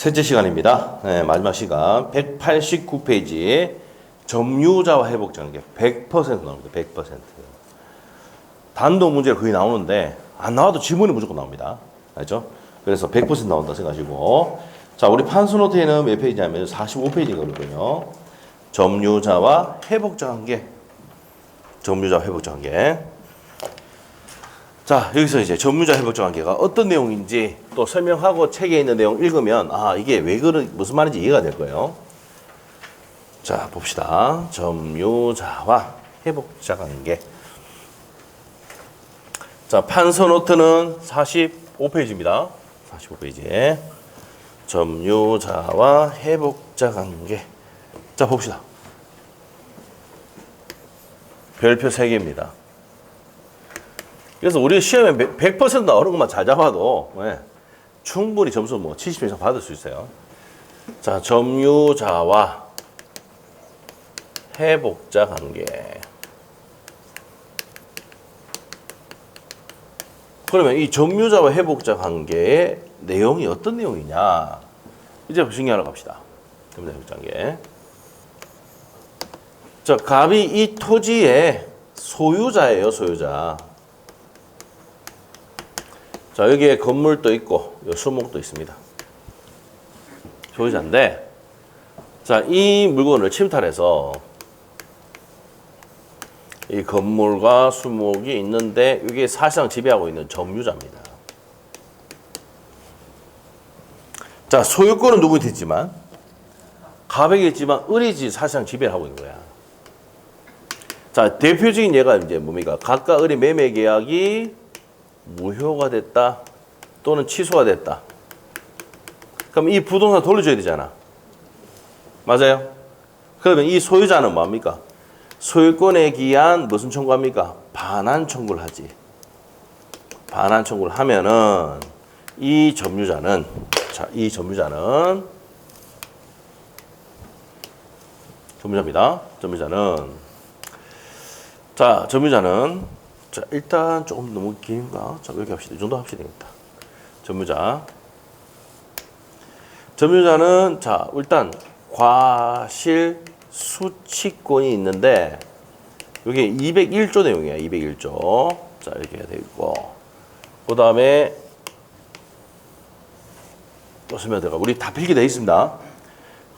셋째 시간입니다. 네, 마지막 시간 189페이지 점유자와 회복장애 100% 나옵니다. 100%. 단독 문제가 거의 나오는데 안 나와도 지문이 무조건 나옵니다. 알죠? 그래서 100% 나온다 생각하시고, 자, 우리 판수 노트에는 몇 페이지냐면 45페이지거든요. 점유자와 회복장애. 점유자 회복장애. 자, 여기서 이제 점유자 회복장애가 어떤 내용인지 또 설명하고 책에 있는 내용 읽으면 이게 왜 무슨 말인지 이해가 될 거예요. 자, 봅시다. 점유자와 회복장애. 자, 판서 노트는 45페이지입니다. 45페이지에 점유자와 회복자 관계. 자, 봅시다. 별표 3개입니다. 그래서 우리 시험에 100% 나오는 것만 잘 잡아도 충분히 점수 70점 이상 받을 수 있어요. 자, 점유자와 회복자 관계. 그러면 이 점유자와 회복자 관계의 내용이 어떤 내용이냐? 이제 정리하러 갑시다. 점유자 회복자 관계. 자, 갑이 이 토지의 소유자예요, 소유자. 자, 여기에 건물도 있고, 수목도 있습니다. 소유자인데, 자, 이 물건을 침탈해서 이 건물과 수목이 있는데, 이게 사실상 지배하고 있는 점유자입니다. 자, 소유권은 누구한테 있지만, 갑에게 있지만, 을이 사실상 지배를 하고 있는 거야. 자, 대표적인 예가 이제 뭡니까? 갑과 을의 매매 계약이 무효가 됐다 또는 취소가 됐다. 그럼 이 부동산 돌려줘야 되잖아. 맞아요? 그러면 이 소유자는 뭡니까? 소유권에 기한 무슨 청구합니까? 반환 청구를 하지. 반환 청구를 하면은 이 점유자는, 자, 이 점유자입니다. 점유자는 자, 일단 조금 너무 긴가? 자, 여기 합시다. 이 정도 합시다. 되겠다. 점유자는, 자, 일단 과실 수취권이 있는데, 이게 201조 내용이야. 201조. 자, 이렇게 되어 있고. 그 다음에, 또 설명 들어가. 우리 다 필기되어 있습니다.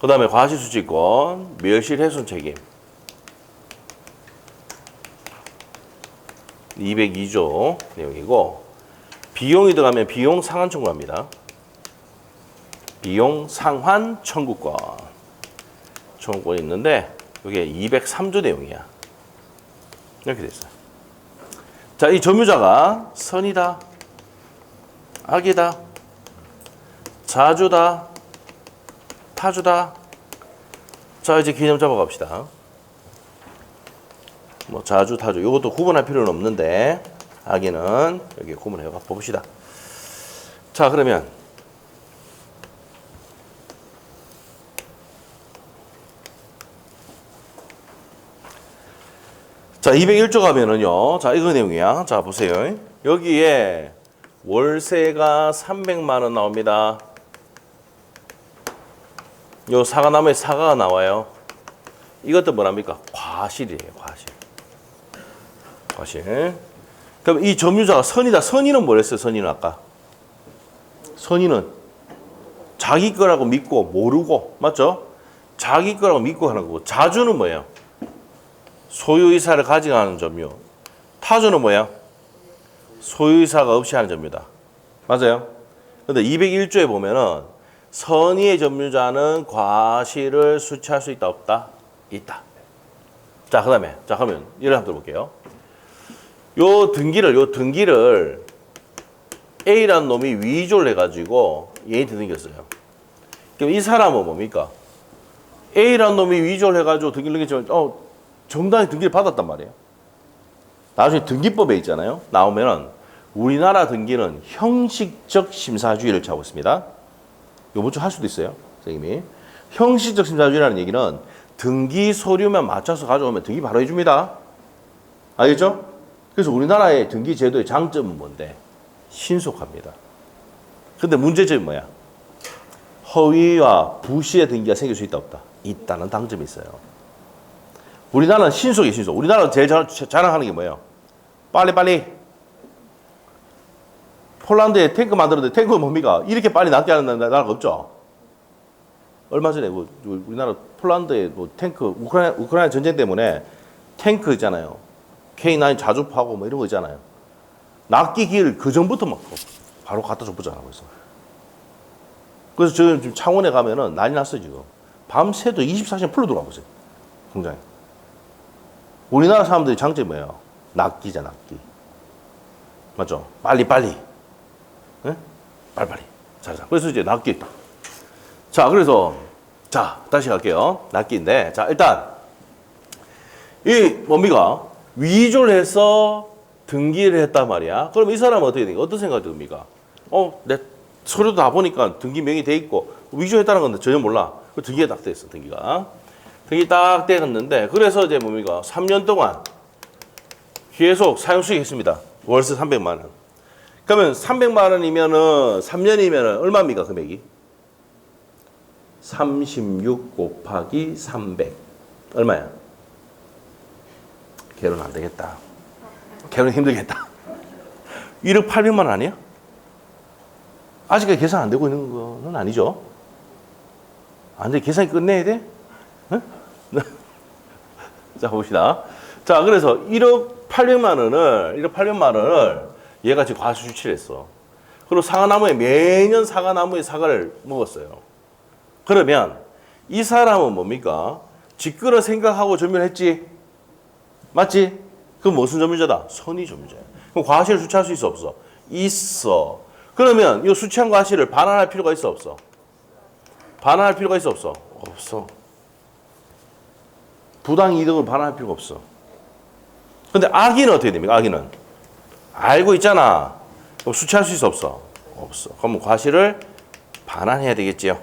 그 다음에 과실 수취권, 멸실 훼손 책임. 202조 내용이고, 비용이 들어가면 비용 상환 청구합니다. 비용 상환 청구권이 있는데, 이게 203조 내용이야. 이렇게 돼 있어요. 자, 이 점유자가 선이다, 악이다, 자주다, 타주다. 자, 이제 개념 잡아갑시다. 자주, 타주. 이것도 구분할 필요는 없는데, 악에는 여기 구분해 봅시다. 자, 그러면. 자, 201조 가면은요. 자, 이거 내용이야. 자, 보세요. 여기에 월세가 300만 원 나옵니다. 요 사과나무에 사과가 나와요. 이것도 뭐랍니까? 과실이에요, 과실. 그럼 이 점유자가 선이다. 선의는 뭐랬어요? 선의는 아까. 선의는 자기 거라고 믿고 모르고, 맞죠? 자기 거라고 믿고 하는 거고. 자주는 뭐예요? 소유이사를 가져가는 점유. 타주는 뭐예요? 소유이사가 없이 하는 점유다. 맞아요? 근데 201조에 보면은 선의의 점유자는 과실을 수취할 수 있다, 없다? 있다. 자, 그 다음에, 자, 그러면 이를 한번 들어볼게요. 요 등기를 A라는 놈이 위조를 해가지고 얘한테 등겼어요. 그럼 이 사람은 뭡니까? A라는 놈이 위조를 해가지고 등기를 넘겼지만, 정당히 등기를 받았단 말이에요. 나중에 등기법에 있잖아요. 나오면은 우리나라 등기는 형식적 심사주의를 취하고 있습니다. 요번 주 할 수도 있어요, 선생님이. 형식적 심사주의라는 얘기는 등기 서류만 맞춰서 가져오면 등기 바로 해줍니다. 알겠죠? 그래서 우리나라의 등기 제도의 장점은 뭔데? 신속합니다. 근데 문제점이 뭐야? 허위와 부실의 등기가 생길 수 있다 없다? 있다는 당점이 있어요. 우리나라는 신속이에요, 신속. 우리나라가 제일 자랑하는 게 뭐예요? 빨리. 폴란드에 탱크 만들었는데 탱크가 뭡니까? 이렇게 빨리 낫게 하는 나라가 없죠. 얼마 전에 우리나라 폴란드에 탱크 우크라이나 전쟁 때문에 탱크 있잖아요. K9 자주파고 뭐 이런 거 있잖아요. 낫기 기를 그 전부터 막 바로 갖다 줬잖아요. 그래서 지금 창원에 가면은 난리 났어요, 지금. 밤새도 24시간 풀로 돌아가고 있어요. 공장에. 우리나라 사람들의 장점이 뭐예요? 낫기자, 낫기. 맞죠? 빨리. 네? 빨리. 자. 그래서 이제 낫기. 자, 그래서, 다시 갈게요. 낫기인데. 자, 일단, 이 뭡니까? 위조를 해서 등기를 했단 말이야. 그럼 이 사람은 어떻게 됩니까? 어떤 생각이 듭니까? 내 서류도 다 보니까 등기 명이 돼 있고, 위조했다는 건데 전혀 몰라. 그 등기가 딱 돼 있어, 등기가. 등기 딱 되었는데, 그래서 이제 뭡니까? 3년 동안 계속 사용 수익했습니다. 월세 300만 원. 그러면 300만 원이면은 3년이면은 얼마입니까, 금액이? 36 곱하기 300. 얼마야? 결혼 안 되겠다. 결혼 힘들겠다. 1억 800만 원 아니야? 아직까지 계산 안 되고 있는 거는 아니죠? 안 돼, 계산이 끝내야 돼? 응? 자, 봅시다. 자, 그래서 1억 800만 원을 얘가 지금 과수주치를 했어. 그리고 매년 사과나무에 사과를 먹었어요. 그러면 이 사람은 뭡니까? 직거래 생각하고 점유했지? 맞지? 그럼 무슨 점유자다? 선의 점유자야. 그럼 과실을 수취할 수 있어, 없어? 있어. 그러면 이 수취한 과실을 반환할 필요가 있어, 없어? 반환할 필요가 있어, 없어? 없어. 부당 이득을 반환할 필요가 없어. 근데 악인은 어떻게 됩니까? 악인은 알고 있잖아. 그럼 수취할 수 있어, 없어? 없어. 그럼 과실을 반환해야 되겠지요.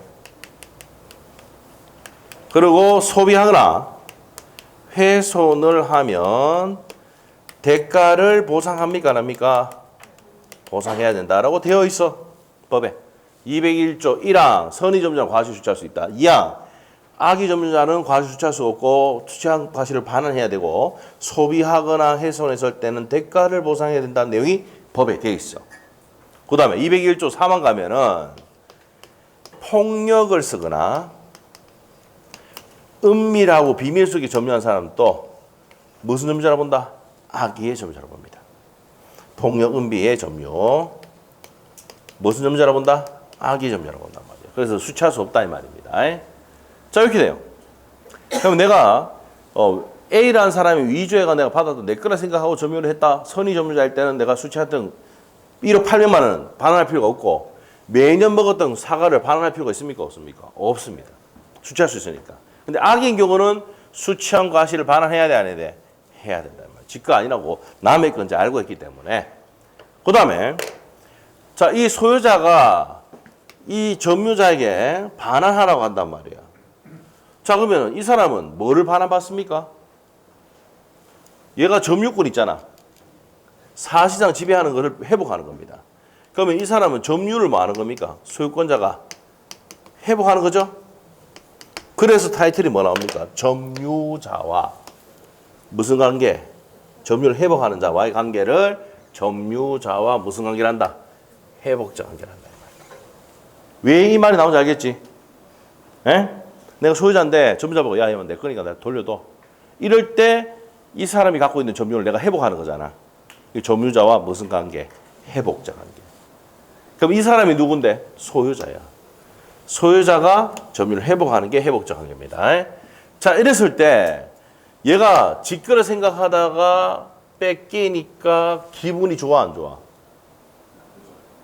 그리고 소비하거나 훼손을 하면 대가를 보상합니까? 안 합니까? 보상해야 된다라고 되어 있어. 법에. 201조 1항 선의 점유자는 과실 수취할 수 있다. 2항 악의 점유자는 과실 수취할 수 없고 수취한 과실을 반환해야 되고 소비하거나 훼손했을 때는 대가를 보상해야 된다는 내용이 법에 되어 있어. 그 다음에 201조 3항 가면은 폭력을 쓰거나 은밀하고 비밀 속에 점유한 사람도 무슨 점유자라고 본다? 악의의 점유자라고 봅니다. 폭력, 은비의 점유. 무슨 점유자라고 본다? 악의 점유자라고 본단 말이에요. 그래서 수취할 수 없다 이 말입니다. 자, 이렇게 돼요. 그럼 내가 A라는 사람이 위조해가 내가 받아도 내 거라 생각하고 점유를 했다. 선의 점유자일 때는 내가 수취했던 1억 800만 원 반환할 필요가 없고 매년 먹었던 사과를 반환할 필요가 있습니까? 없습니까? 없습니다. 수취할 수 있으니까. 근데 악인 경우는 수취한 과실을 반환해야 돼, 안 해야 돼? 해야 된다. 지거 아니라고 남의 건지 알고 있기 때문에. 그 다음에 자, 이 소유자가 이 점유자에게 반환하라고 한단 말이야. 자, 그러면 이 사람은 뭐를 반환받습니까? 얘가 점유권 있잖아. 사실상 지배하는 것을 회복하는 겁니다. 그러면 이 사람은 점유를 뭐 하는 겁니까? 소유권자가 회복하는 거죠? 그래서 타이틀이 뭐 나옵니까? 점유자와 무슨 관계? 점유를 회복하는 자와의 관계를 점유자와 무슨 관계를 한다? 회복자 관계를 한다. 왜 이 말이 나오는지 알겠지? 에? 내가 소유자인데 점유자 보고 야, 이건 내 거니까 내가 돌려도. 이럴 때 이 사람이 갖고 있는 점유를 내가 회복하는 거잖아. 점유자와 무슨 관계? 회복자 관계. 그럼 이 사람이 누군데? 소유자야. 소유자가 점유를 회복하는 게 회복자 관계입니다. 자, 이랬을 때 얘가 직거래 생각하다가 뺏기니까 기분이 좋아, 안 좋아?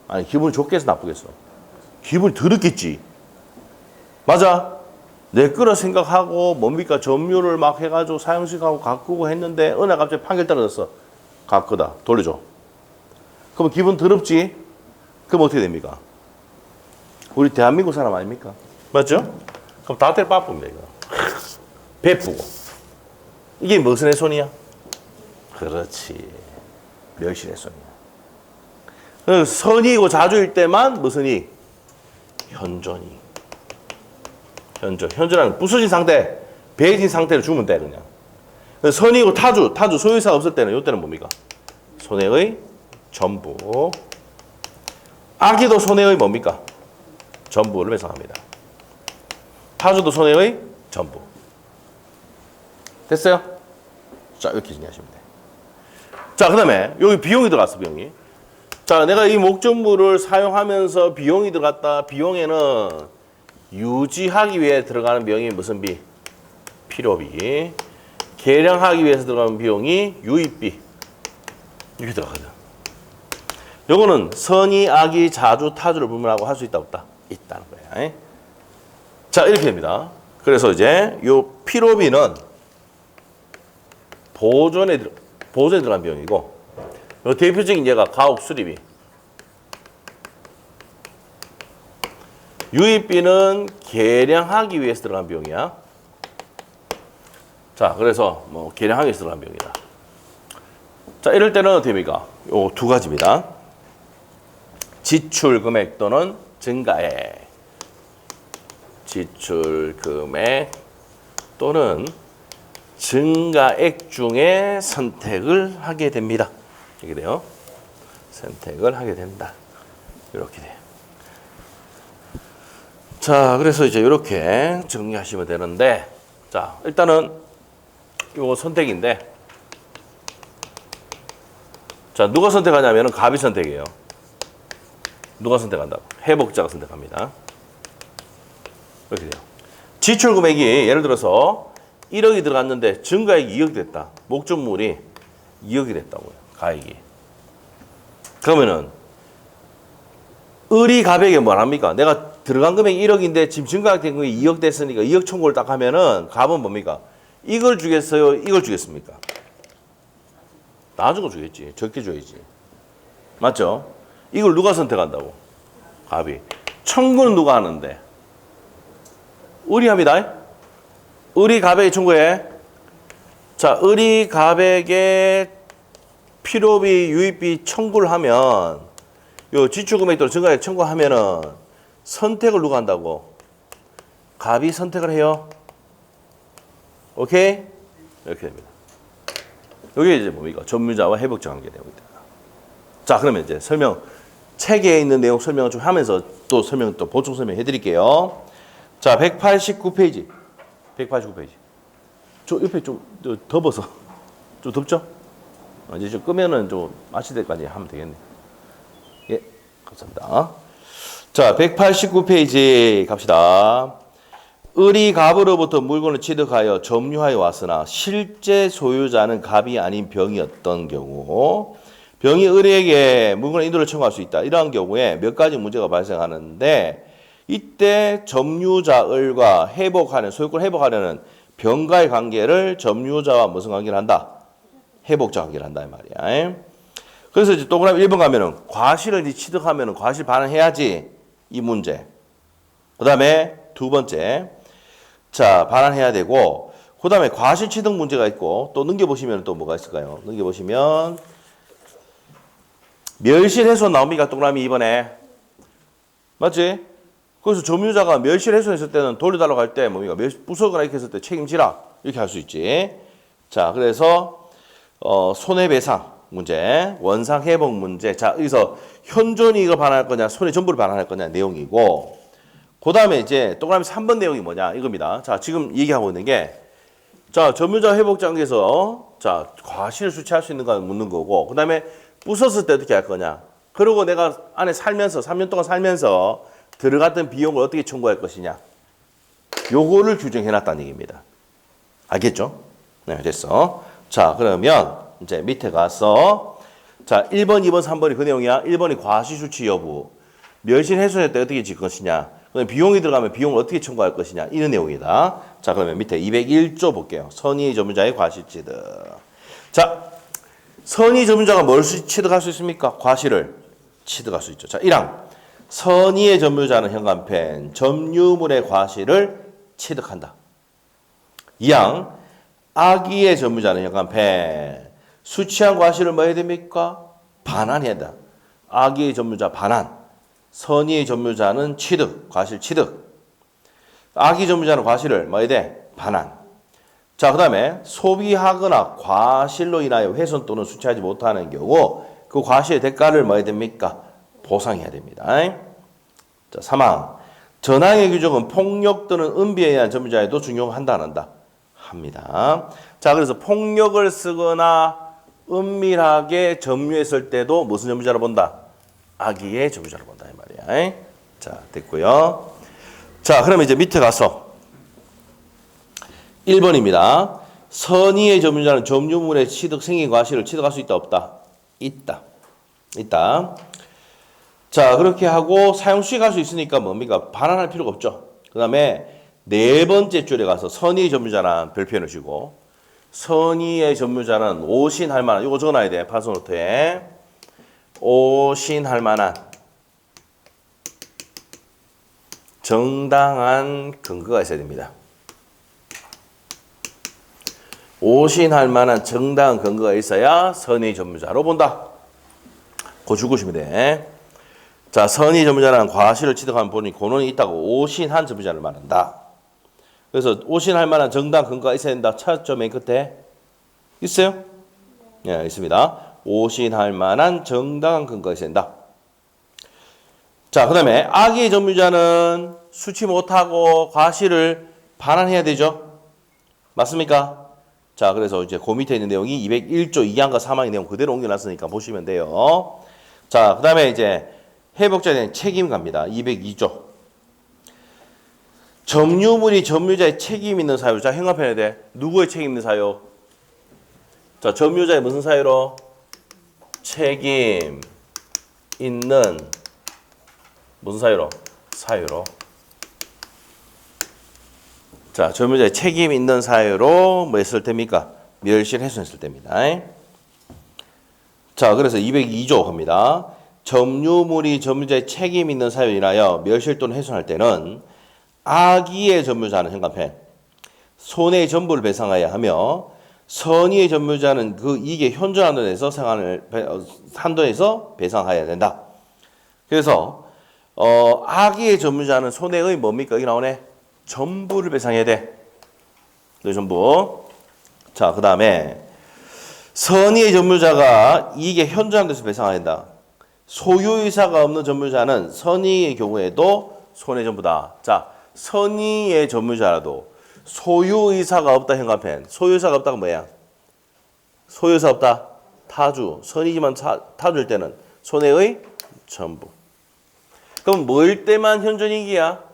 아니, 기분이 좋겠어, 나쁘겠어? 기분이 더럽겠지. 맞아? 내 거라 생각하고 뭡니까? 점유를 막 해가지고 사용식하고 가꾸고 했는데 어느 날 갑자기 판결 떨어졌어. 가꾸다. 돌려줘. 그럼 기분 더럽지? 그럼 어떻게 됩니까? 우리 대한민국 사람 아닙니까? 맞죠? 그럼 다 때려 빠쁩니다, 이거. 베푸고. 이게 무슨 훼손이야? 그렇지. 멸실훼손이야. 선이고 자주일 때만 무슨 이? 현존이. 현저. 현저라는 부서진 상태, 베어진 상태를 주면 돼, 그냥. 선이고 타주 소유사가 없을 때는 이때는 뭡니까? 손해의 전부. 악의도 손해의 뭡니까? 전부를 배상합니다. 타주도 손해의 전부. 됐어요? 자, 이렇게 정리하시면 돼. 자, 그 다음에 여기 비용이 들어갔어, 비용이. 자, 내가 이 목적물을 사용하면서 비용이 들어갔다. 비용에는 유지하기 위해 들어가는 비용이 무슨 비? 필요비. 계량하기 위해서 들어가는 비용이 유입비. 이렇게 들어가거든. 요거는 선의, 악의, 자주, 타주를 불문하고 할 수 있다, 없다? 있다는 거야. 자, 이렇게 됩니다. 그래서 이제 요 필요비는 보존에 들어간 비용이고, 요 대표적인 예가 가옥 수리비. 유입비는 계량하기 위해서 들어간 비용이야. 자, 그래서 뭐 계량하기 위해서 들어간 비용이다. 자, 이럴 때는 어떻게 됩니까? 요 두 가지입니다. 지출 금액 또는 증가액. 지출 금액 또는 증가액 중에 선택을 하게 됩니다. 이렇게 돼요. 선택을 하게 된다. 이렇게 돼요. 자, 그래서 이제 이렇게 정리하시면 되는데, 자, 일단은 요거 선택인데, 자, 누가 선택하냐면은 갑이 선택이에요. 누가 선택한다고? 회복자가 선택합니다. 이렇게 돼요. 지출 금액이 예를 들어서 1억이 들어갔는데 증가액이 2억 됐다. 목적물이 2억이 됐다고요. 가액이. 그러면은 을이 갑에게 뭘 합니까? 내가 들어간 금액이 1억인데 지금 증가액 된 금액이 2억 됐으니까 2억 청구를 딱 하면은 갑은 뭡니까? 이걸 주겠어요? 이걸 주겠습니까? 나중에 주겠지. 적게 줘야지. 맞죠? 이걸 누가 선택한다고? 갑이. 청구는 누가 하는데? 을이 합니다. 을이 갑에게 청구해. 자, 을이 갑에게 필요비, 유입비 청구를 하면, 요 지출금액 또는 증가액 청구하면은 선택을 누가 한다고? 갑이 선택을 해요. 오케이? 이렇게 됩니다. 여기 이제 뭡니까? 점유자와 회복자 관계 내용입니다. 자, 그러면 이제 책에 있는 내용 설명을 좀 하면서 또 보충 설명해 드릴게요. 자, 189페이지. 189페이지. 저 옆에 좀 덮어서. 좀 덥죠? 이제 좀 끄면은 좀 마칠 때까지 하면 되겠네. 예, 감사합니다. 자, 189페이지 갑시다. 을이 갑으로부터 물건을 취득하여 점유하여 왔으나 실제 소유자는 갑이 아닌 병이었던 경우, 병이 을에게 물건의 인도를 청구할 수 있다. 이러한 경우에 몇 가지 문제가 발생하는데, 이때 점유자 을과 소유권을 회복하려는 병과의 관계를 점유자와 무슨 관계를 한다? 회복자 관계를 한다 이 말이야. 그래서 이제 동그라미 1번 가면은 과실을 취득하면은 과실 반환해야지 이 문제. 그다음에 두 번째, 자 반환해야 되고, 그다음에 과실 취득 문제가 있고, 또 넘겨보시면 또 뭐가 있을까요? 넘겨보시면 멸실훼손 나옵니까? 동그라미 2번에 맞지? 그래서 점유자가 멸실훼손했을 때는 돌려달라고 할 때 뭡니까? 부서거나 이렇게 했을 때 책임지라 이렇게 할 수 있지. 자, 그래서 손해배상 문제, 원상회복 문제. 자, 여기서 현존이 이걸 반환할 거냐, 손해 전부를 반환할 거냐 내용이고, 그 다음에 이제 동그라미 3번 내용이 뭐냐 이겁니다. 자, 지금 얘기하고 있는 게, 자, 점유자 회복자 관계에서 자 과실을 수취할 수 있는가 묻는 거고, 그 다음에 부쉈을 때 어떻게 할 거냐. 그리고 내가 안에 살면서 3년 동안 살면서 들어갔던 비용을 어떻게 청구할 것이냐. 요거를 규정해놨다는 얘기입니다. 알겠죠? 네, 됐어. 자, 그러면 이제 밑에 가서, 자, 1번, 2번, 3번이 그 내용이야. 1번이 과실수취 여부, 멸실훼손할 때 어떻게 질 것이냐, 그다음에 비용이 들어가면 비용을 어떻게 청구할 것이냐, 이런 내용이다. 자, 그러면 밑에 201조 볼게요. 선의 점유자의 과실취득. 자, 선의 점유자가 뭘 취득할 수 있습니까? 과실을 취득할 수 있죠. 자, 1항. 선의의 점유자는 현관펜, 점유물의 과실을 취득한다. 2항. 악의의 점유자는 현관펜, 수취한 과실을 뭐 해야 됩니까? 반환해야 된다. 악의의 점유자 반환, 선의의 점유자는 취득, 과실 취득. 악의 점유자는 과실을 뭐 해야 돼? 반환. 자, 그 다음에 소비하거나 과실로 인하여 훼손 또는 수취하지 못하는 경우 그 과실의 대가를 뭐 해야 됩니까? 보상해야 됩니다. 자, 3항. 전항의 규정은 폭력 또는 은비에 의한 점유자에도 적용한다 안 한다? 합니다. 자, 그래서 폭력을 쓰거나 은밀하게 점유했을 때도 무슨 점유자로 본다? 악의의 점유자로 본다 이 말이야. 자, 됐고요. 자, 그러면 이제 밑에 가서 1번입니다. 선의의 점유자는 점유물의 취득, 생긴 과실을 취득할 수 있다 없다? 있다. 있다. 자, 그렇게 하고 사용 수익할 수 있으니까 뭡니까? 반환할 필요가 없죠. 그 다음에 네 번째 줄에 가서 선의의 점유자란 별표현을 주고 선의의 점유자는 오신할 만한, 이거 적어놔야 돼. 파스노트에. 오신할 만한 정당한 근거가 있어야 됩니다. 오신할 만한 정당한 근거가 있어야 선의 점유자로 본다. 그거 주고시면 돼. 자, 선의 점유자는 과실을 취득한 본인이 권한이 있다고 오신한 점유자를 말한다. 그래서 오신할 만한 정당한 근거가 있어야 된다. 찾았죠? 맨 끝에. 있어요? 예, 있습니다. 오신할 만한 정당한 근거가 있어야 된다. 자, 그 다음에 악의 점유자는 수취 못하고 과실을 반환해야 되죠? 맞습니까? 자, 그래서 이제 그 밑에 있는 내용이 201조 2항과 3항의 내용 그대로 옮겨놨으니까 보시면 돼요. 자, 그 다음에 이제 회복자에 대한 책임 갑니다. 202조. 점유물이 점유자의 책임 있는 사유. 자, 행합해야 돼. 누구의 책임 있는 사유? 자, 점유자의 무슨 사유로? 책임 있는 무슨 사유로? 사유로. 자, 점유자의 책임 있는 사유로 뭐 했을 때입니까? 멸실 훼손했을 때입니다. 자, 그래서 202조 합니다. 점유물이 점유자의 책임 있는 사유로 인하여 멸실 또는 훼손할 때는 악의의 점유자는 현관펜 손해의 전부를 배상하여야 하며 선의의 점유자는 그 이익의 현저한 한도에서 배상하여야 된다. 그래서 악의의 점유자는 손해의 뭡니까? 여기 나오네. 전부를 배상해야 돼. 그 전부. 자, 그 다음에 선의의 점유자가 이익의 현저한 데서 배상해야 된다. 소유의사가 없는 점유자는 선의의 경우에도 손해 전부다. 자, 선의의 점유자라도 소유의사가 없다 현관펜. 소유의사가 없다가 뭐야? 소유의사 없다. 타주. 선의지만 타주일 때는 손해의 전부. 그럼 뭐일 때만 현존이익이야?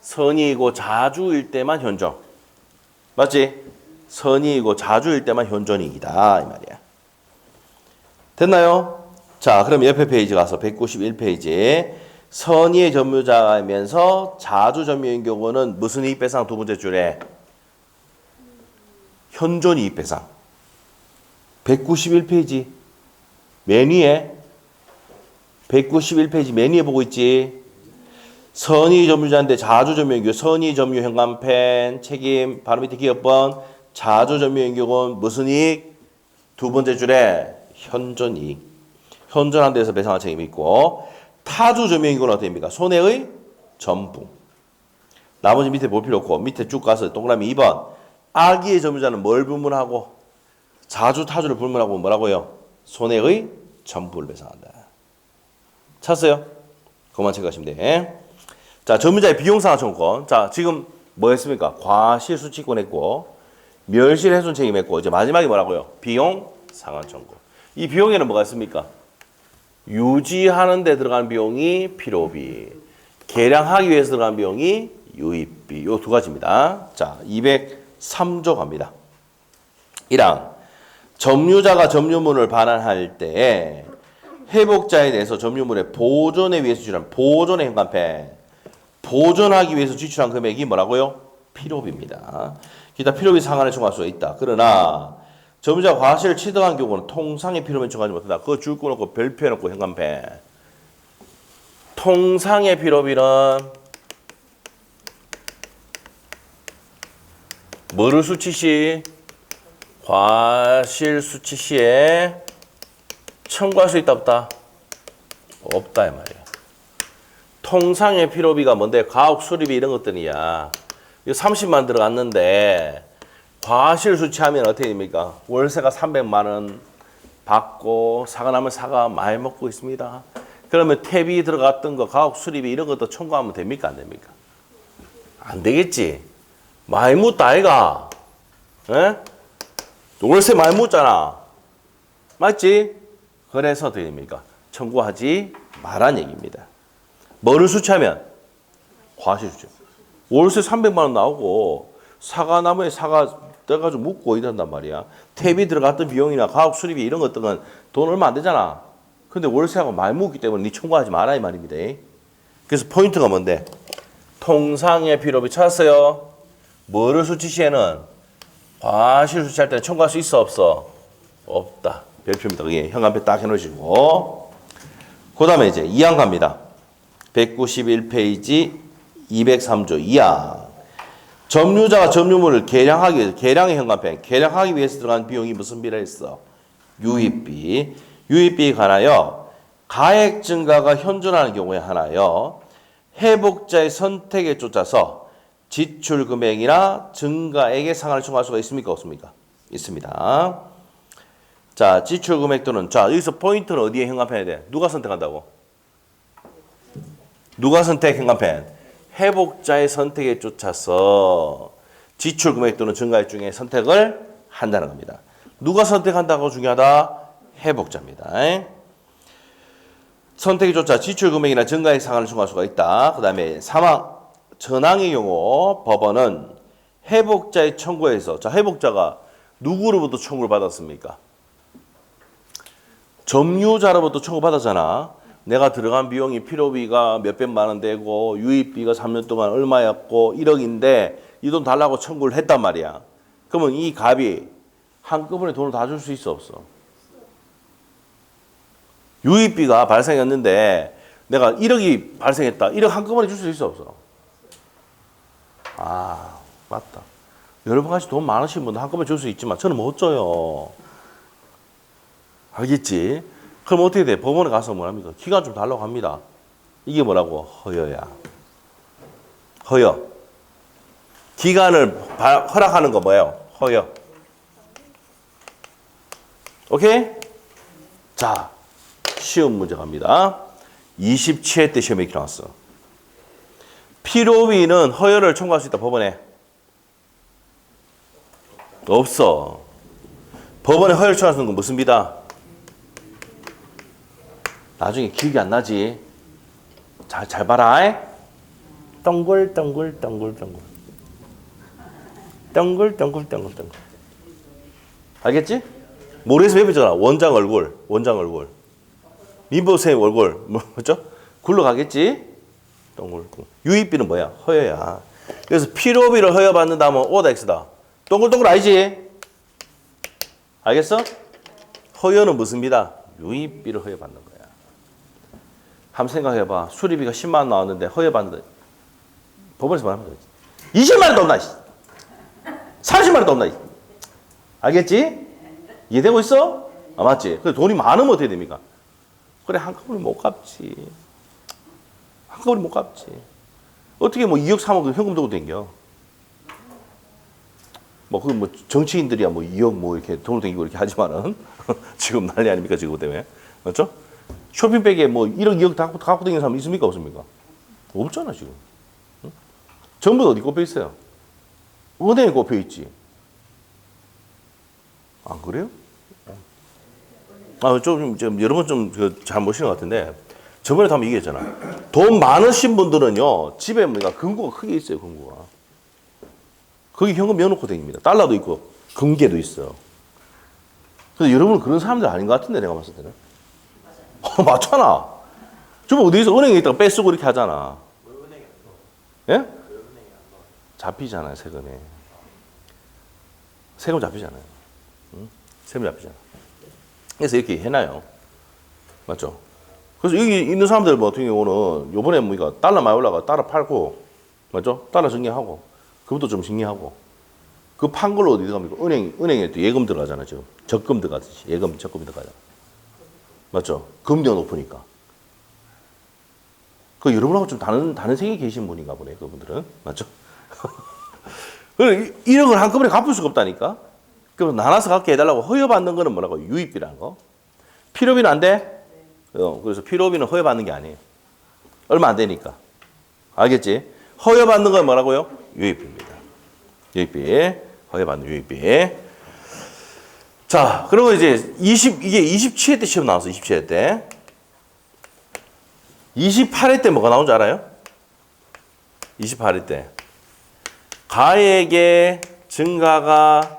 선의이고 자주일 때만 현존. 맞지? 선의이고 자주일 때만 현존이익이다 이 말이야. 됐나요? 자, 그럼 옆에 페이지 가서 191페이지. 선의의 점유자이면서 자주 점유인 경우는 무슨 이익 배상 두 번째 줄에? 현존 이익 배상. 191페이지. 맨 위에. 191페이지 맨 위에 보고 있지? 선의 점유자인데 자주 점유인 경우 선의 점유 현관펜 책임 바로 밑에 기업번 자주 점유인 경우는 무슨 이익? 두 번째 줄에 현존 이익. 현존한 데서 배상할 책임이 있고 타주 점유인 경우는 어떻게 됩니까? 손해의 전부. 나머지 밑에 볼 필요 없고 밑에 쭉 가서 동그라미 2번 악의의 점유자는 뭘 불문하고 자주 타주를 불문하고 뭐라고요? 손해의 전부를 배상한다. 찾았어요? 그만 체크하시면 돼. 자, 점유자의 비용상환 청구권. 자, 지금 뭐 했습니까? 과실수취권 했고 멸실 훼손 책임 했고 이제 마지막에 뭐라고요? 비용 상환 청구. 이 비용에는 뭐가 있습니까? 유지하는 데 들어가는 비용이 필요비, 개량하기 위해서 들어가는 비용이 유입비. 요 두 가지입니다. 자, 203조 갑니다. 1항. 점유자가 점유물을 반환할 때 회복자에 대해서 점유물의 보존에 위해서 지출한 보존의 현관펜. 보존하기 위해서 지출한 금액이 뭐라고요? 필요비입니다. 기타 필요비 상환을 청구할 수 있다. 그러나 점유자가 과실을 취득한 경우는 통상의 필요비는 청구하지 못한다. 그거 줄 꺼놓고 별표 해놓고 현관펜. 통상의 필요비는 뭐를 수취시? 과실 수취 시에 청구할 수 있다 없다? 없다 이 말이에요. 통상의 필요비가 뭔데? 가옥 수리비 이런 것들이야. 이거 30만 들어갔는데 과실 수치하면 어떻게 됩니까? 월세가 300만 원 받고 사가 나면 사가 많이 먹고 있습니다. 그러면 탭이 들어갔던 거 가옥 수리비 이런 것도 청구하면 됩니까? 안 됩니까? 안 되겠지. 많이 묻다 아이가. 에? 월세 많이 묻잖아. 맞지? 그래서 어떻게 됩니까? 청구하지 말란 얘기입니다. 뭐를 수치하면? 과실 수치. 월세 300만 원 나오고 사과나무에 사과 떠가지고 묻고 이런단 말이야. 탭이 들어갔던 비용이나 가옥 수리비 이런 것들은 돈 얼마 안 되잖아. 근데 월세하고 많이 묻기 때문에 니 청구하지 마라 이 말입니다. 그래서 포인트가 뭔데? 통상의 필요비 찾았어요. 뭐를 수치 시에는? 과실 수치할 때는 청구할 수 있어 없어? 없다. 별표입니다. 그게 현관표 딱 해놓으시고. 그 다음에 이제 2항 갑니다. 191페이지 203조 2항. 점유자가 점유물을 계량하기 위해서, 계량의 현관편, 계량하기 위해서 들어간 비용이 무슨 비라 했어? 유입비. 유입비에 관하여 가액 증가가 현존하는 경우에 하나요. 회복자의 선택에 쫓아서 지출 금액이나 증가액의 상한을 청구할 수가 있습니까? 없습니까? 있습니다. 자, 지출 금액 또는, 자, 여기서 포인트는 어디에 현관편에 돼? 누가 선택한다고? 누가 선택 현관편? 회복자의 선택에 쫓아서 지출 금액 또는 증가액 중에 선택을 한다는 겁니다. 누가 선택한다고 중요하다? 회복자입니다. 선택에 쫓아 지출 금액이나 증가액 상한을 청구할 수가 있다. 그 다음에 사망, 전항의 경우 법원은 회복자의 청구에서, 자, 회복자가 누구로부터 청구를 받았습니까? 점유자로부터 청구받았잖아. 내가 들어간 비용이 필요비가 몇백만 원 되고 유입비가 3년 동안 얼마였고 1억인데 이 돈 달라고 청구를 했단 말이야. 그러면 이 갑이 한꺼번에 돈을 다 줄 수 있어 없어? 유입비가 발생했는데 내가 1억이 발생했다. 1억 한꺼번에 줄 수 있어 없어? 아, 맞다. 여러분 같이 돈 많으신 분들 한꺼번에 줄 수 있지만 저는 못 줘요. 알겠지? 그럼 어떻게 돼? 법원에 가서 뭐랍니까? 기간 좀 달라고 합니다. 이게 뭐라고? 허여야. 허여. 기간을 허락하는 거 뭐예요? 허여. 오케이? 자, 시험 문제 갑니다. 27회 때 시험에 이렇게 나왔어. 필요비는 허여를 청구할 수 있다, 법원에. 없어. 법원에 허여를 청구할 수 있는 건 무슨 비다? 나중에 기억이 안 나지. 잘 봐라. 동글. 알겠지? 모래에서 배우잖아. 원장 얼굴. 민보쌤 얼굴. 뭐죠? 굴러가겠지? 동글. 유입비는 뭐야? 허여야. 그래서 필요비를 허여받는다면 O다 X다. 동글 알지? 알겠어? 허여는 무슨 비다? 유입비를 허여받는 거야. 한번 생각해봐. 수리비가 10만 원 나왔는데 허여받는다. 법원에서 말하면 되지. 20만 원도 없나? 30만 원도 없나? 알겠지? 이해되고 있어? 아, 맞지? 그래 돈이 많으면 어떻게 됩니까? 그래 한꺼번에 못 갚지. 한꺼번에 못 갚지. 어떻게 뭐 2억 3억 현금 들고 댕겨? 뭐 정치인들이야 뭐 2억 뭐 이렇게 돈을 댕기고 이렇게 하지만은 지금 난리 아닙니까 지금 때문에 맞죠? 쇼핑백에 뭐 1억 2억 다 갖고 다니는 사람 있습니까 없습니까? 없잖아 지금. 응? 전부 다 어디 꼽혀 있어요? 은행에 꼽혀 있지. 안 그래요? 좀 여러분 좀 잘 모시는 것 같은데 저번에도 한번 얘기했잖아. 돈 많으신 분들은요 집에 뭔가 금고가 크게 있어요. 금고가. 거기 현금 넣어놓고 다닙니다. 달러도 있고 금괴도 있어요. 근데 여러분은 그런 사람들 아닌 것 같은데 내가 봤을 때는. 맞잖아. 좀 어디서 은행에 있다가 뺏쓰고 이렇게 하잖아. 예? 잡히잖아요 세금에. 세금 잡히잖아요. 응? 세금 잡히잖아. 그래서 이렇게 해놔요. 맞죠? 그래서 여기 있는 사람들 같은 경우는 요번에 뭐 달러 많이 올라가 달러 팔고 맞죠? 달러 정리하고 그것도 좀 정리하고 그 판 걸로 어디 들어갑니까? 은행에 또 예금 들어가잖아 지금. 적금 들어가듯이 예금 적금이 들어가잖아. 맞죠? 금리가 높으니까. 그 여러분하고 좀 다른 세계에 계신 분인가 보네, 그분들은. 맞죠? 이런 걸 한꺼번에 갚을 수가 없다니까? 그럼 나눠서 갚게 해달라고 허여받는 거는 뭐라고? 유입비라는 거. 필요비는 안 돼? 그래서 필요비는 허여받는 게 아니에요. 얼마 안 되니까. 알겠지? 허여받는 건 뭐라고요? 유입비입니다. 유입비. 허여받는 유입비. 자, 그리고 이제 이게 27회 때 시험 나왔어, 27회 때. 28회 때 뭐가 나온 줄 알아요? 28회 때. 가액의 증가가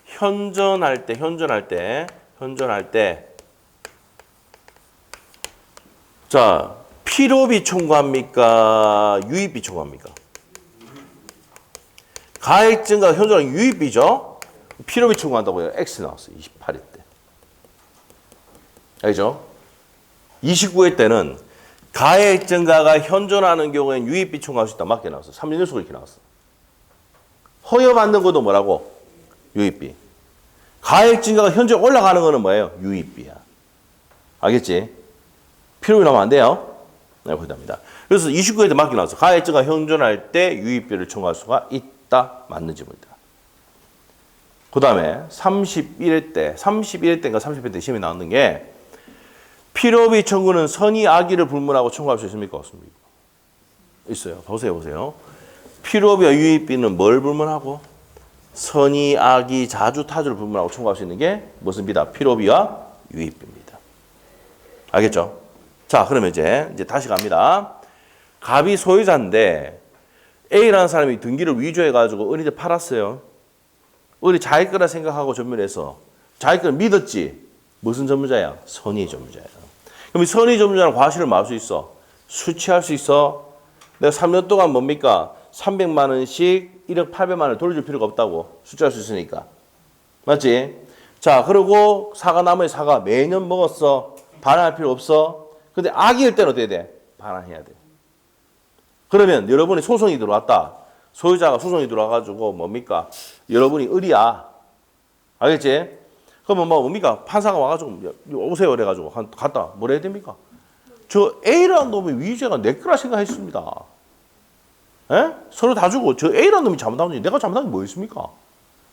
현존할 때. 자, 필요비 청구합니까? 유입비 청구합니까? 가액 증가가 현존하는 유입비죠? 필요비 청구한다고요. X 나왔어요. 28회 때. 알죠? 29회 때는 가액 증가가 현존하는 경우엔 유입비 청구할 수 있다. 맞게 나왔어. 3년 연속으로 이렇게 나왔어. 허여받는 것도 뭐라고? 유입비. 가액 증가가 현존 올라가는 거는 뭐예요? 유입비야. 알겠지? 필요비 나오면 안 돼요. 네, 그답니다. 그래서 29회 때 맞게 나왔어. 가액 증가 현존할 때 유입비를 청구할 수가 있다. 맞는지 모르겠다. 그 다음에 31회 때인가 30회 때 시험이 나오는 게 필요비 청구는 선의 악의를 불문하고 청구할 수 있습니까? 없습니까? 있어요. 보세요. 필요비와 유입비는 뭘 불문하고? 선의, 악의, 자주, 타주를 불문하고 청구할 수 있는 게 무슨 비다? 필요비와 유입비입니다. 알겠죠? 자, 그러면 이제 다시 갑니다. 갑이 소유자인데 A라는 사람이 등기를 위조해가지고 은희를 팔았어요. 은희 자기 거라 생각하고 전면해서 자기 거를 믿었지. 무슨 전문자야? 선의 전문자야. 그럼 이 선의 전문자는 과실을 말 수 있어? 수취할 수 있어? 내가 3년 동안 뭡니까? 300만 원씩 1억 800만 원을 돌려줄 필요가 없다고. 수취할 수 있으니까. 맞지? 자, 그리고 나무의 사과 매년 먹었어. 반환할 필요 없어. 근데 악의일 때는 어떻게 돼? 반환해야 돼. 그러면 여러분이 소송이 들어왔다. 소유자가 소송이 들어와가지고 뭡니까? 여러분이 을이야. 알겠지? 그러면 뭡니까? 판사가 와가지고 오세요 그래가지고 갔다. 뭐라 해야 됩니까? 저 A라는 놈의 위죄가 내 거라 생각했습니다. 에? 서로 다 주고 저 A라는 놈이 잘못한 거지 내가 잘못한 게 뭐 있습니까?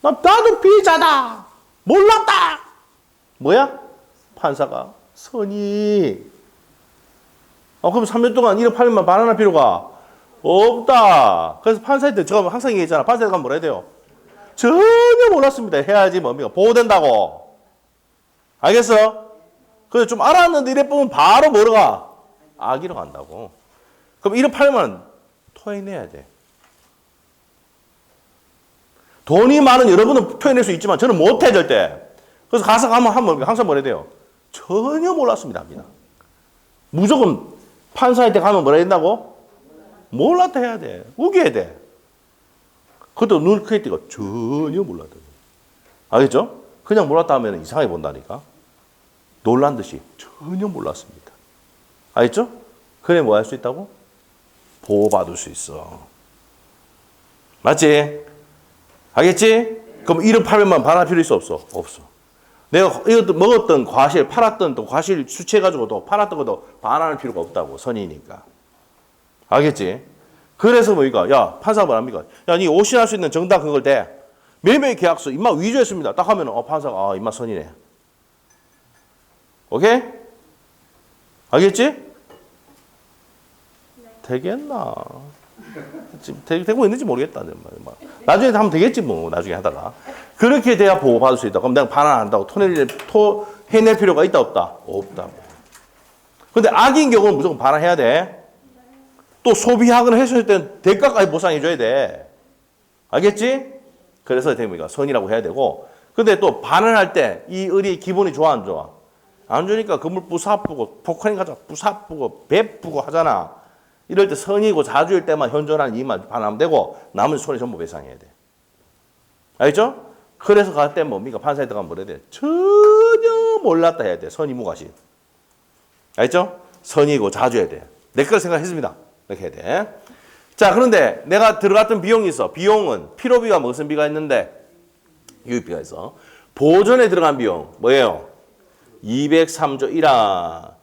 나도 피의자다. 몰랐다. 뭐야? 판사가 선의. 그럼 3년 동안 1억 800만 반환할 필요가 없다. 그래서 판사한테 제가 항상 얘기했잖아. 판사한테 가면 뭐라 해야 돼요? 전혀 몰랐습니다. 해야지 뭡니까? 보호된다고. 알겠어? 그래서 좀 알았는데 이래 보면 바로 뭐로 가? 악의로 간다고. 그럼 1억 800만 토해내야 돼. 돈이 많은 여러분은 토해낼 수 있지만 저는 못해 절대. 그래서 가서 가면 항상 뭐라 해야 돼요? 전혀 몰랐습니다. 합니다. 무조건 판사한테 가면 뭐라 해야 된다고? 몰랐다 해야 돼. 우겨야 돼. 그것도 눈을 크게 뜨고 전혀 몰랐다. 알겠죠? 그냥 몰랐다 하면 이상하게 본다니까. 놀란 듯이 전혀 몰랐습니다. 알겠죠? 그래 뭐 할 수 있다고? 보호받을 수 있어. 맞지? 알겠지? 그럼 1억 800만 반환 필요 있어 없어? 없어. 내가 이것도 먹었던 과실, 팔았던 또 과실 수취해가지고 또 팔았던 것도 반환할 필요가 없다고. 선이니까. 알겠지? 그래서 뭐니까 야 판사가 뭐랍니까? 야 니 오신할 수 있는 정당 그걸 대. 매매 계약서 임마 위조했습니다. 딱 하면 판사가 임마 선이네. 오케이? 알겠지? 네. 되겠나? 지금 되고 있는지 모르겠다. 나중에 하면 되겠지 뭐. 나중에 하다가. 그렇게 돼야 보호받을 수 있다. 그럼 내가 반환한다고 토해낼 필요가 있다 없다? 없다. 근데 악인 경우는 무조건 반환해야 돼. 또 소비하거나 했을 때는 대가까지 보상해줘야 돼. 알겠지? 그래서 됩니까? 선이라고 해야 되고. 근데 또 반환할 때 이 을이 기분이 좋아 안 좋아? 안 좋으니까 건물 부사쁘고 폭탄이 가자 부사쁘고 배쁘고 하잖아. 이럴 때 선이고 자주일 때만 현존하는 이익만 반환하면 되고 남은 손해 전부 배상해야 돼. 알겠죠? 그래서 갈 때 뭡니까? 판사에 들어가면 뭐라 해야 돼? 전혀 몰랐다 해야 돼. 선이 무과실. 알겠죠? 선이고 자주해야 돼. 내 걸 생각했습니다. 이렇게 해야 돼. 자, 그런데 내가 들어갔던 비용이 있어. 비용은 필요비와 무슨 비가 있는데? 유입비가 있어. 보존에 들어간 비용 뭐예요? 203조 1화.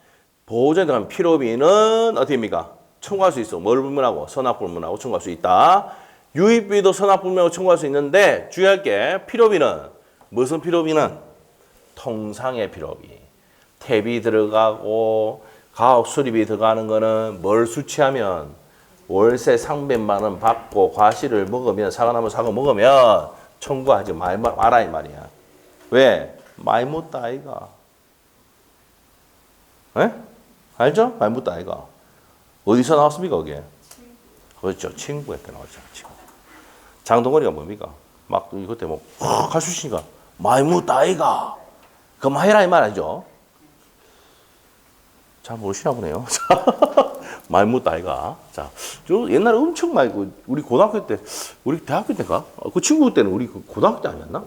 보존에 들어간 필요비는 어떻게 됩니까? 청구할 수 있어. 뭘 불문하고? 선악불문하고 청구할 수 있다. 유입비도 선악불문하고 청구할 수 있는데 주의할 게 필요비는 무슨 필요비는 통상의 필요비. 탭이 들어가고 가옥 수리비 들어가는 거는 뭘 수취하면 월세 300만 원 받고 과실을 먹으면 사과나무 사과 먹으면 청구하지 마라 이 말이야. 왜? 많이 묻다 아이가. 에? 알죠? 많이 묻다 아이가. 어디서 나왔습니까 그게? 그렇죠. 친구한테 나왔죠. 친구. 장동건이가 뭡니까? 막 그때 뭐 가수시니까 많이 묻다 아이가. 그만해라 이 말이죠. 잘 모르시나 보네요. 많이 묻다 아이가. 자, 저 옛날에 엄청 많이 우리 고등학교 때, 우리 대학교 때인가? 그 친구 때는 우리 고등학교 때 아니었나?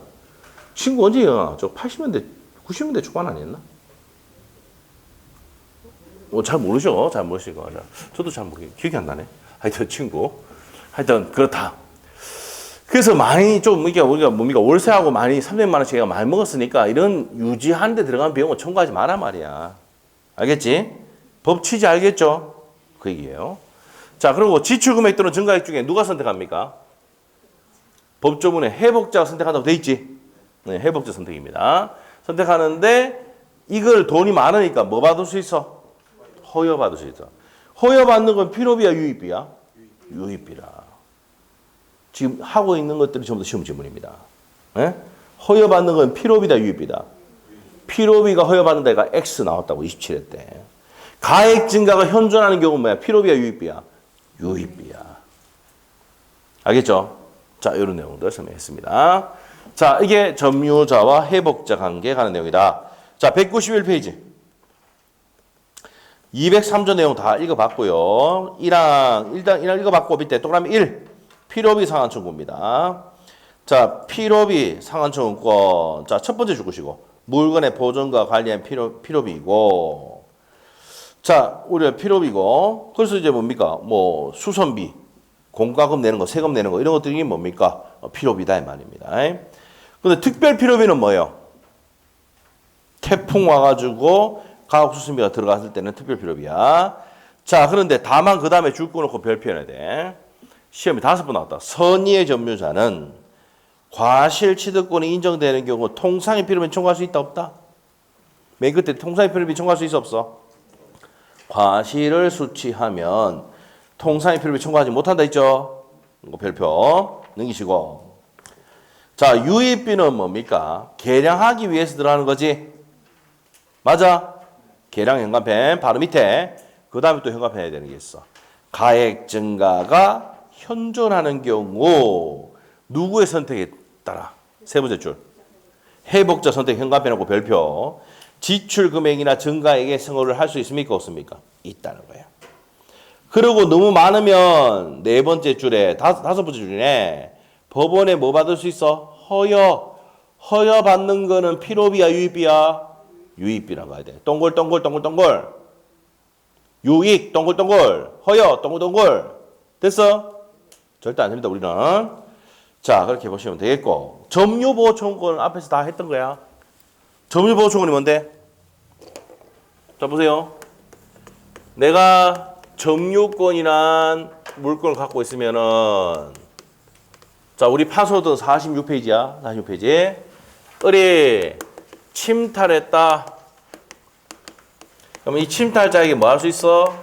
친구 언제야? 저 80년대, 90년대 초반 아니었나? 잘 모르죠. 잘 모르시고. 저도 잘 모르겠어요. 기억이 안 나네. 하여튼 친구. 하여튼 그렇다. 그래서 많이 좀 우리가 뭡니까 월세하고 많이 300만 원씩 많이 먹었으니까 이런 유지하는 데 들어간 비용은 청구하지 마라 말이야. 알겠지? 법 취지 알겠죠? 그 얘기예요. 자, 그리고 지출 금액 또는 증가액 중에 누가 선택합니까? 법조문에 해복자가 선택한다고 돼 있지? 네, 해복자 선택입니다. 선택하는데 이걸 돈이 많으니까 뭐 받을 수 있어? 허여받을 수 있어. 허여받는 건 필요비야, 유입비야? 유입비라. 지금 하고 있는 것들이 전부 다 시험 지문입니다. 네? 허여받는 건 필요비다, 유입비다. 필요비가 허여받는 데가 X 나왔다고 27회 때. 가액 증가가 현존하는 경우는 뭐야? 필요비야, 유입비야? 유입비야. 알겠죠? 자, 이런 내용들 설명했습니다. 자, 이게 점유자와 해복자 관계에 관한 내용이다. 자, 191페이지. 203조 내용 다 읽어봤고요. 1랑 읽어봤고 밑에 동그라미 1. 필요비 상환 청구입니다. 자, 필요비 상환 청구권. 자, 첫 번째 줄 것이고 물건의 보존과 관리한 필요비이고. 자, 우리가 필요비고. 그래서 이제 뭡니까? 뭐 수선비, 공과금 내는 거, 세금 내는 거 이런 것들이 뭡니까? 필요비다 이 말입니다. 근데 특별 필요비는 뭐예요? 태풍 와가지고 가옥 수선비가 들어갔을 때는 특별 필요비야. 자, 그런데 다만 그 다음에 줄 거 놓고 별 표현해야 돼. 시험이 5번 나왔다. 선의의 점유자는 과실 취득권이 인정되는 경우 통상의 필요비 청구할 수 있다 없다? 맨 끝에 통상의 필요비 청구할 수 있어 없어? 과실을 수취하면 통상의 필요비 청구하지 못한다 했죠? 이거 별표 넘기시고. 자, 유입비는 뭡니까? 계량하기 위해서 들어가는 거지. 맞아? 계량 현관펜 바로 밑에 그 다음에 또 현관펜 해야 되는 게 있어. 가액 증가가 현존하는 경우 누구의 선택에 따라? 세 번째 줄. 해복자 선택 현관펜하고 별표. 지출 금액이나 증가액의 승호를 할 수 있습니까? 없습니까? 있다는 거예요. 그리고 너무 많으면 네 번째 줄에 다섯 번째 줄이네. 법원에 뭐 받을 수 있어? 허여. 허여 받는 거는 필요비야, 유입비야? 유입비라고 해야 돼. 동글. 유익, 동글. 허여, 동글. 됐어? 절대 안 됩니다, 우리는. 자, 그렇게 보시면 되겠고. 점유보호청구권은 앞에서 다 했던 거야. 점유보호청구권이 뭔데? 자, 보세요. 내가 점유권이란 물건을 갖고 있으면은, 자, 우리 파소든 46페이지야. 46페이지. 우리 침탈했다. 그러면 이 침탈자에게 뭐 할 수 있어?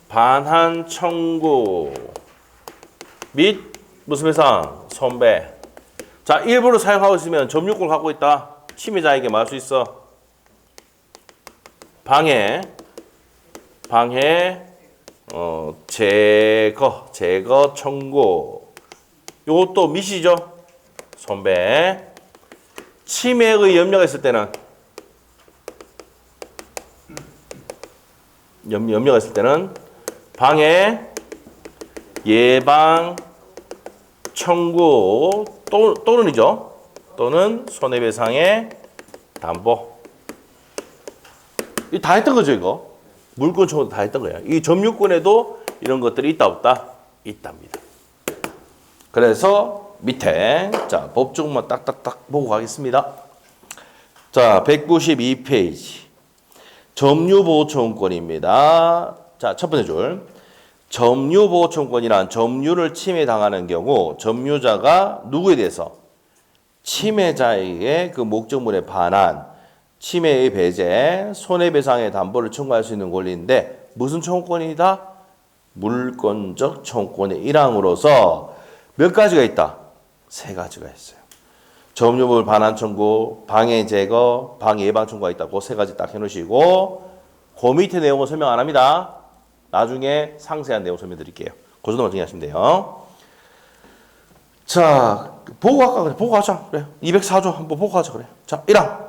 반환 청구 및 무슨 배상? 손배. 자, 일부러 사용하고 있으면 점유권을 갖고 있다. 침해자에게 뭐 할 수 있어? 방해, 제거 청구. 요것도 미시죠? 손배. 침해의 염려가 있을 때는 염려가 있을 때는 방해, 예방, 청구 또는이죠. 또는 손해배상의 담보. 이 다 했던 거죠, 이거. 물권 청구도 다 했던 거예요. 이 점유권에도 이런 것들이 있다 없다? 있답니다. 그래서 밑에 자, 법조문만 딱딱딱 보고 가겠습니다. 자, 192페이지. 점유보호청구권입니다. 자, 첫 번째 줄. 점유보호청구권이란 점유를 침해당하는 경우 점유자가 누구에 대해서 침해자에게 그 목적물에 반한 침해의 배제, 손해배상의 담보를 청구할 수 있는 권리인데 무슨 청구권이다? 물권적 청구권의 일항으로서 몇 가지가 있다? 세 가지가 있어요. 점유물 반환 청구, 방해 제거, 방해 예방 청구가 있다고 세 가지 딱 해놓으시고 그 밑에 내용은 설명 안 합니다. 나중에 상세한 내용 설명드릴게요. 그 정도만 정리하시면 돼요. 자, 보고 할까? 그래. 보고 하자. 그래. 204조 한번 보고 하자. 그래. 자, 1항.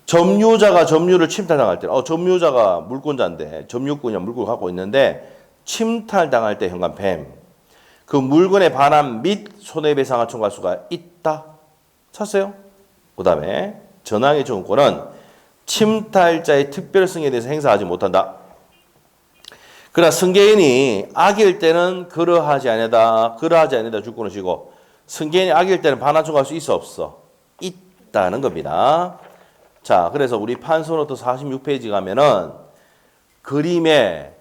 점유자가 점유를 침탈당할 때, 점유자가 물권자인데, 점유권이나 물권을 갖고 있는데, 침탈당할 때 현관팸. 그 물건의 반환 및 손해배상을 청구할 수가 있다. 찾았어요? 그 다음에, 전항의 청구권은 침탈자의 특별성에 대해서 행사하지 못한다. 그러나 승계인이 악일 때는 그러하지 아니다. 그러하지 아니다 주권을 쥐고 승계인이 악일 때는 반환 청구할 수 있어 없어? 있다는 겁니다. 자, 그래서 우리 판소노트 46페이지 가면은 그림에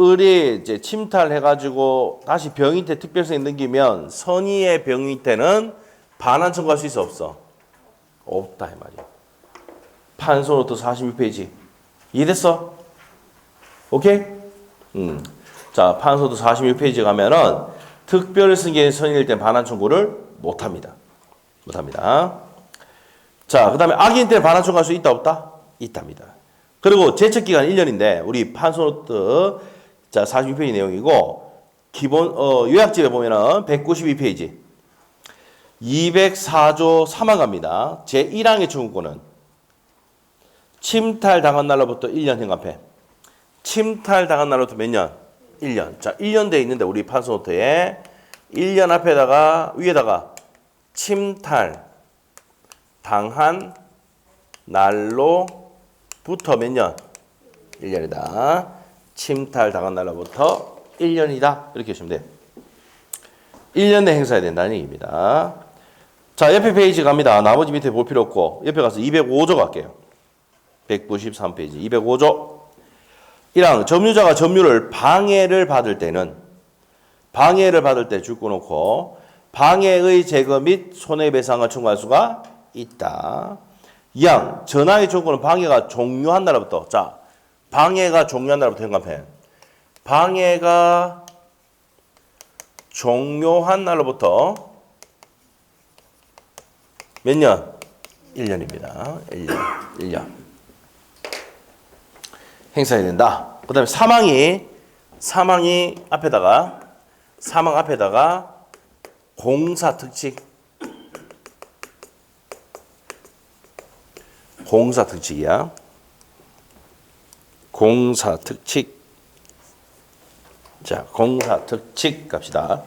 을이 이제 침탈해가지고 다시 병인태 특별성이 넘기면 선의의 병인태는 반환 청구할 수 있어 없어? 없다 이 말이야. 판소노트 46페이지 이해됐어? 오케이? 자, 판소노트 46페이지 가면은 특별 승계인 선의일 때 반환 청구를 못합니다. 못합니다. 자, 그 다음에 악인 때는 반환 청구할 수 있다 없다? 있답니다. 그리고 제척기간 1년인데 우리 판소노트 자 46페이지 내용이고 기본 요약집에 보면은 192페이지 204조 3항 갑니다. 제1항의 청구권은 침탈당한 날로부터 1년 현관폐. 침탈당한 날로부터 몇 년? 1년. 자, 1년 돼 있는데 우리 판소노트에 1년 앞에다가 위에다가 침탈 당한 날로부터 몇 년? 1년이다. 침탈 당한 날로부터 1년이다. 이렇게 하시면 돼요. 1년 내에 행사해야 된다는 얘기입니다. 자, 옆에 페이지 갑니다. 나머지 밑에 볼 필요 없고 옆에 가서 205조 갈게요. 193페이지 205조 1항 점유자가 점유를 방해를 받을 때는 방해를 받을 때 줄 꺼놓고 방해의 제거 및 손해배상을 청구할 수가 있다. 2항 전항의 조건은 방해가 종료한 날부터 자 방해가 종료한 날부터 현관폐 방해가 종료한 날로부터 몇 년? 1년입니다. 1년 행사해야 된다. 그 다음에 사망이 앞에다가 사망 앞에다가 공사특칙이야. 공사특칙. 자, 공사특칙 갑시다.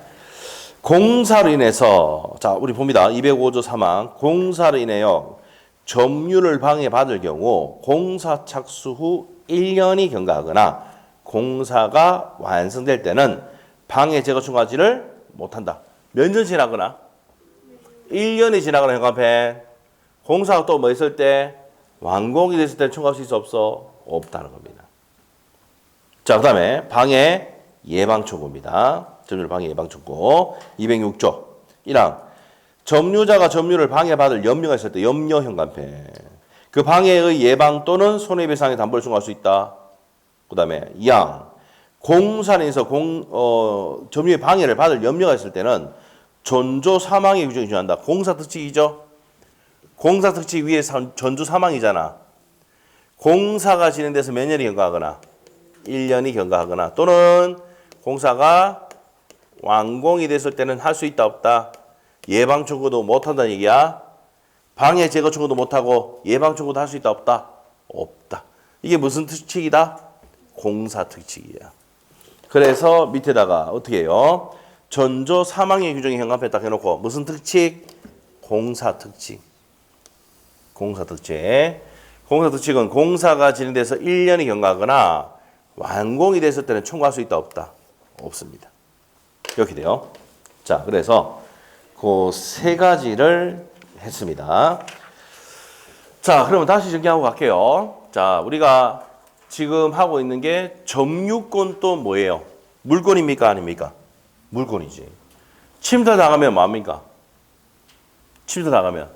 공사로 인해서 자, 우리 봅니다. 205조 3항 공사로 인하여 점유를 방해받을 경우 공사 착수 후 1년이 경과하거나 공사가 완성될 때는 방해 제거 청구하지를 못한다. 몇 년 지나거나 1년이 지나거나 현관폐 공사가 또 뭐 있을 때 완공이 됐을 때 청구할 수 있어 없어? 없다는 겁니다. 자, 그 다음에 방해 예방 청구입니다. 점유를 방해 예방 청구 206조 1항 점유자가 점유를 방해받을 염려가 있을 때 염려 현관폐 그 방해의 예방 또는 손해배상의 담보를 청구할 수 있다. 그 다음에 2항 공사에서 점유의 방해를 받을 염려가 있을 때는 전조 사망의 규정이 준한다. 공사특칙이죠. 공사특칙 위에 전조 사망이잖아. 공사가 진행돼서 몇 년이 경과하거나 1년이 경과하거나 또는 공사가 완공이 됐을 때는 할 수 있다 없다. 예방 청구도 못한다는 얘기야. 방해 제거 청구도 못하고 예방 청구도 할 수 있다 없다? 없다. 이게 무슨 특칙이다? 공사특칙이야. 그래서 밑에다가 어떻게 해요? 전조 사망의 규정이 현관폐 딱 해놓고 무슨 특칙? 공사특칙. 공사특칙은 공사가 진행돼서 1년이 경과하거나 완공이 됐을 때는 청구할 수 있다 없다? 없습니다. 이렇게 돼요. 자, 그래서 그 세 가지를 했습니다. 자, 그러면 다시 정리하고 갈게요. 자, 우리가 지금 하고 있는 게 점유권도 뭐예요? 물권입니까? 아닙니까? 물권이지. 침탈 당하면 뭐합니까? 침탈 당하면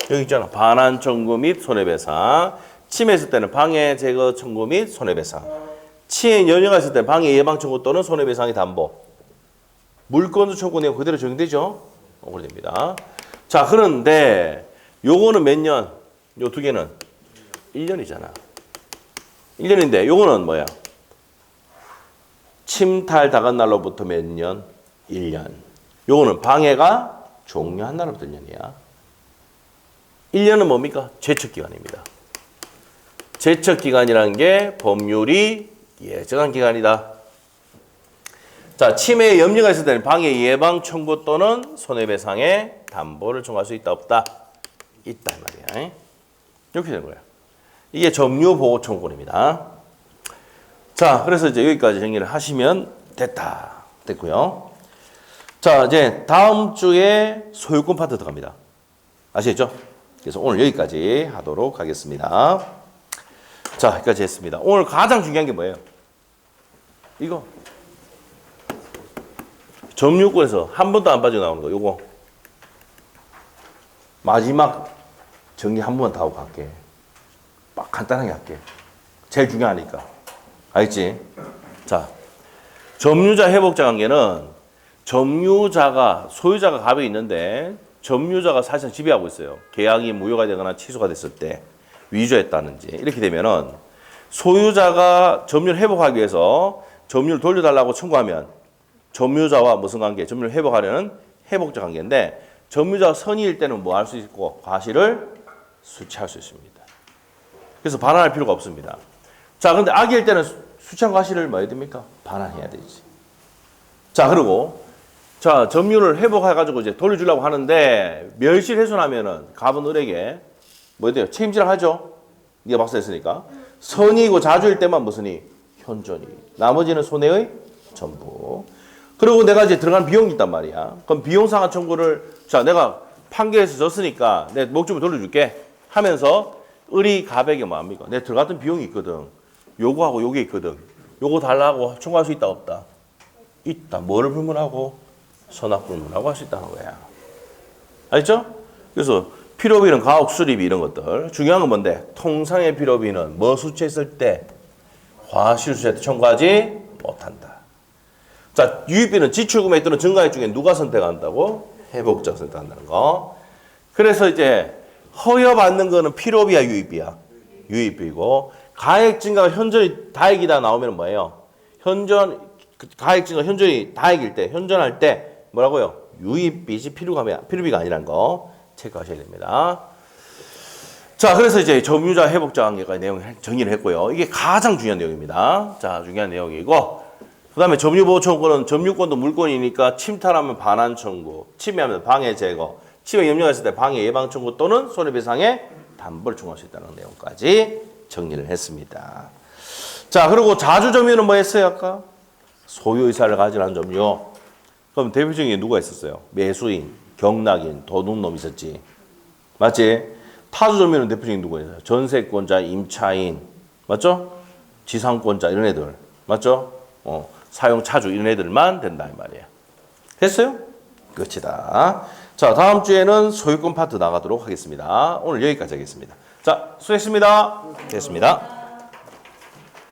여기 있잖아. 반환 청구 및 손해배상. 침해했을 때는 방해 제거 청구 및 손해배상. 침해 연여가 있을 때는 방해 예방 청구 또는 손해배상의 담보. 물권도 청구 내용 그대로 적용되죠? 그렇게 됩니다. 자, 그런데 요거는 몇 년? 요 두 개는 1년이잖아. 1년인데 요거는 뭐야? 침탈 당한 날로부터 몇 년? 1년. 요거는 방해가 종료한 날로부터 1년이야. 1년은 뭡니까? 제척기간입니다. 제척기간이라는 게 법률이 예정한 기간이다. 자, 침해에 염려가 있을 때는 방해 예방 청구 또는 손해배상의 담보를 청구할 수 있다 없다? 있다 이 말이야. 이렇게 되는 거야. 이게 점유보호 청구권입니다. 자, 그래서 이제 여기까지 정리를 하시면 됐다. 됐고요. 자, 이제 다음 주에 소유권 파트 들어갑니다. 아시겠죠? 그래서 오늘 여기까지 하도록 하겠습니다. 자, 여기까지 했습니다. 오늘 가장 중요한 게 뭐예요? 이거. 점유권에서 한 번도 안 빠져나오는 거, 요거. 마지막 정리 한 번만 다 하고 갈게. 막 간단하게 할게. 제일 중요하니까. 알겠지? 자, 점유자 회복자 관계는 점유자가, 소유자가 갑이 있는데 점유자가 사실상 지배하고 있어요. 계약이 무효가 되거나 취소가 됐을 때 위조했다든지 이렇게 되면은 소유자가 점유를 회복하기 위해서 점유를 돌려달라고 청구하면 점유자와 무슨 관계? 점유를 회복하려는 회복자 관계인데 점유자가 선의일 때는 뭐 할 수 있고 과실을 수취할 수 있습니다. 그래서 반환할 필요가 없습니다. 자, 근데 악의일 때는 수취한 과실을 뭐 해야 됩니까? 반환해야 되지. 자, 그리고 자, 점유를 회복해가지고 이제 돌려주려고 하는데 멸실훼손하면은 갑은 을에게 뭐 해야 돼요? 책임지라 하죠. 네가 박사했으니까. 선의이고 자주일 때만 무슨 이? 현존이. 나머지는 손해의 전부. 그리고 내가 이제 들어간 비용이 있단 말이야. 그럼 비용상한 청구를 자, 내가 판결에서 졌으니까 내 목적을 돌려줄게 하면서 을이 갑에게 뭐 합니까? 내 들어갔던 비용이 있거든. 요거하고 요게 있거든. 요거 달라고 청구할 수 있다 없다? 있다. 뭐를 불문하고? 선악 불문하고 할 수 있다는 거야. 알죠? 그래서 필요비는 가혹 수리비 이런 것들. 중요한 건 뭔데? 통상의 필요비는 뭐 수취했을 때 과실 수취할 때 청구하지 못한다. 자, 유입비는 지출금액 또는 증가액 중에 누가 선택한다고? 회복자가 선택한다는 거. 그래서 이제 허여받는 거는 필요비야 유입비야? 유입비고 가액 증가가 현저히 다액이다 나오면 뭐예요? 가액 증가 현저히 다액일 때 현존할 때 뭐라고요? 유입비지 필요비가 아니라는 거 체크하셔야 됩니다. 자, 그래서 이제 점유자 회복자 관계까지 내용 정리를 했고요. 이게 가장 중요한 내용입니다. 자, 중요한 내용이고 그 다음에 점유보호 청구는 점유권도 물권이니까 침탈하면 반환 청구, 침해하면 방해 제거, 침해 염려가 있을 때 방해 예방 청구 또는 손해배상의 담보를 청구할 수 있다는 내용까지 정리를 했습니다. 자, 그리고 자주 점유는 뭐 했어요 아까? 소유의사를 가지는 점유. 그럼 대표적인 게 누가 있었어요? 매수인, 경락인, 도둑놈 있었지. 맞지? 타주 점유는 대표적인 누가 있어요? 전세권자, 임차인, 맞죠? 지상권자 이런 애들, 맞죠? 사용 차주 이런 애들만 된다 이 말이에요. 됐어요? 끝이다. 자, 다음 주에는 소유권 파트 나가도록 하겠습니다. 오늘 여기까지 하겠습니다. 자, 수고했습니다. 됐습니다.